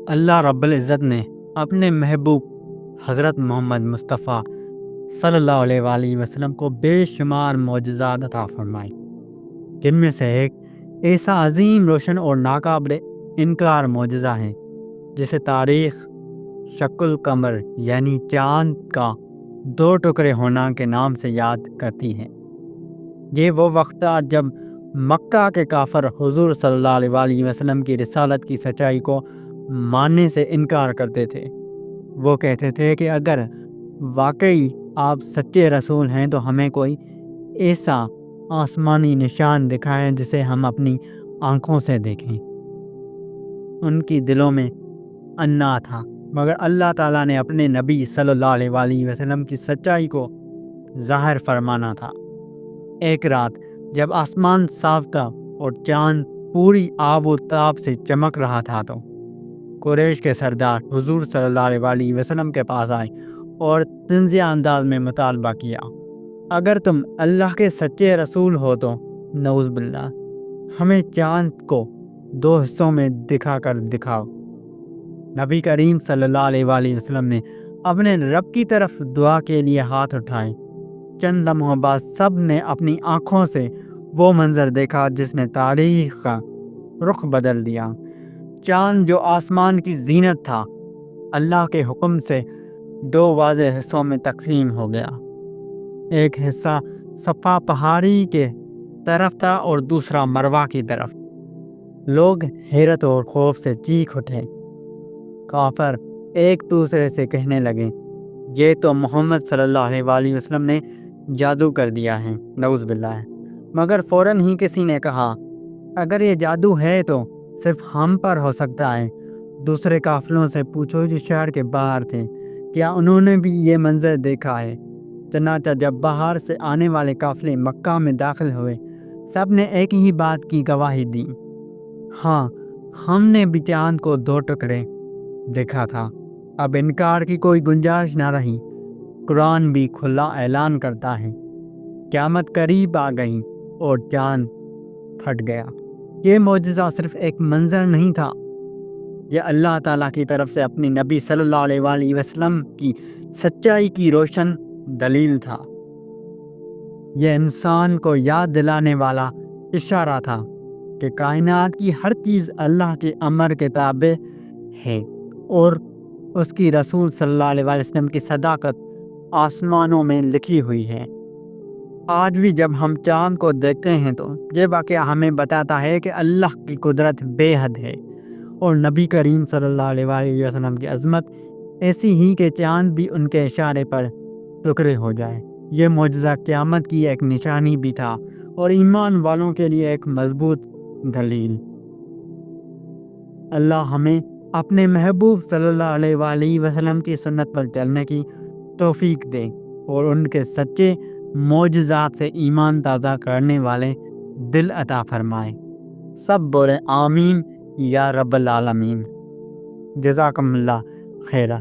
اللہ رب العزت نے اپنے محبوب حضرت محمد مصطفیٰ صلی اللہ علیہ وآلہ وسلم کو بے شمار معجزات عطا فرمائے، جن میں سے ایک ایسا عظیم، روشن اور ناقابل انکار معجزہ ہے جسے تاریخ شق القمر یعنی چاند کا 2 ٹکڑے ہونا کے نام سے یاد کرتی ہے۔ یہ وہ وقت تھا جب مکہ کے کافر حضور صلی اللہ علیہ وآلہ وسلم کی رسالت کی سچائی کو ماننے سے انکار کرتے تھے۔ وہ کہتے تھے کہ اگر واقعی آپ سچے رسول ہیں تو ہمیں کوئی ایسا آسمانی نشان دکھائیں جسے ہم اپنی آنکھوں سے دیکھیں۔ ان کی دلوں میں انا تھا، مگر اللہ تعالیٰ نے اپنے نبی صلی اللہ علیہ وآلہ وسلم کی سچائی کو ظاہر فرمانا تھا۔ ایک رات جب آسمان صاف تھا اور چاند پوری آب و تاب سے چمک رہا تھا تو قریش کے سردار حضور صلی اللہ علیہ وآلہ وسلم کے پاس آئے اور طنزیہ انداز میں مطالبہ کیا، اگر تم اللہ کے سچے رسول ہو تو نعوذ باللہ ہمیں چاند کو 2 حصوں میں دکھا کر دکھاؤ۔ نبی کریم صلی اللہ علیہ وآلہ وسلم نے اپنے رب کی طرف دعا کے لیے ہاتھ اٹھائے۔ چند لمحوں بعد سب نے اپنی آنکھوں سے وہ منظر دیکھا جس نے تاریخ کا رخ بدل دیا۔ چاند جو آسمان کی زینت تھا، اللہ کے حکم سے 2 واضح حصوں میں تقسیم ہو گیا۔ ایک حصہ صفا پہاڑی کے طرف تھا اور دوسرا مروہ کی طرف۔ لوگ حیرت اور خوف سے چیخ اٹھے۔ کافر ایک دوسرے سے کہنے لگے، یہ تو محمد صلی اللہ علیہ وآلہ وسلم نے جادو کر دیا ہے، نعوذ باللہ۔ مگر فوراً ہی کسی نے کہا، اگر یہ جادو ہے تو صرف ہم پر ہو سکتا ہے۔ دوسرے قافلوں سے پوچھو جو شہر کے باہر تھے، کیا انہوں نے بھی یہ منظر دیکھا ہے؟ چنانچہ جب باہر سے آنے والے قافلے مکہ میں داخل ہوئے، سب نے ایک ہی بات کی گواہی دی، ہاں ہم نے بھی چاند کو 2 ٹکڑے دیکھا تھا۔ اب انکار کی کوئی گنجائش نہ رہی۔ قرآن بھی کھلا اعلان کرتا ہے، قیامت قریب آ گئی اور چاند پھٹ گیا۔ یہ معجزہ صرف ایک منظر نہیں تھا، یہ اللہ تعالیٰ کی طرف سے اپنی نبی صلی اللہ علیہ وآلہ وسلم کی سچائی کی روشن دلیل تھا۔ یہ انسان کو یاد دلانے والا اشارہ تھا کہ کائنات کی ہر چیز اللہ کے امر کے تابع ہے اور اس کی رسول صلی اللہ علیہ وآلہ وسلم کی صداقت آسمانوں میں لکھی ہوئی ہے۔ آج بھی جب ہم چاند کو دیکھتے ہیں تو یہ واقعہ ہمیں بتاتا ہے کہ اللہ کی قدرت بے حد ہے اور نبی کریم صلی اللہ علیہ وآلہ وسلم کی عظمت ایسی ہی کہ چاند بھی ان کے اشارے پر ٹکڑے ہو جائے۔ یہ معجزہ قیامت کی ایک نشانی بھی تھا اور ایمان والوں کے لیے ایک مضبوط دلیل۔ اللہ ہمیں اپنے محبوب صلی اللہ علیہ وآلہ وسلم کی سنت پر چلنے کی توفیق دے اور ان کے سچے معجزات سے ایمان تازہ کرنے والے دل عطا فرمائے۔ سب بولے آمین یا رب العالمین۔ جزاکم اللہ خیرہ۔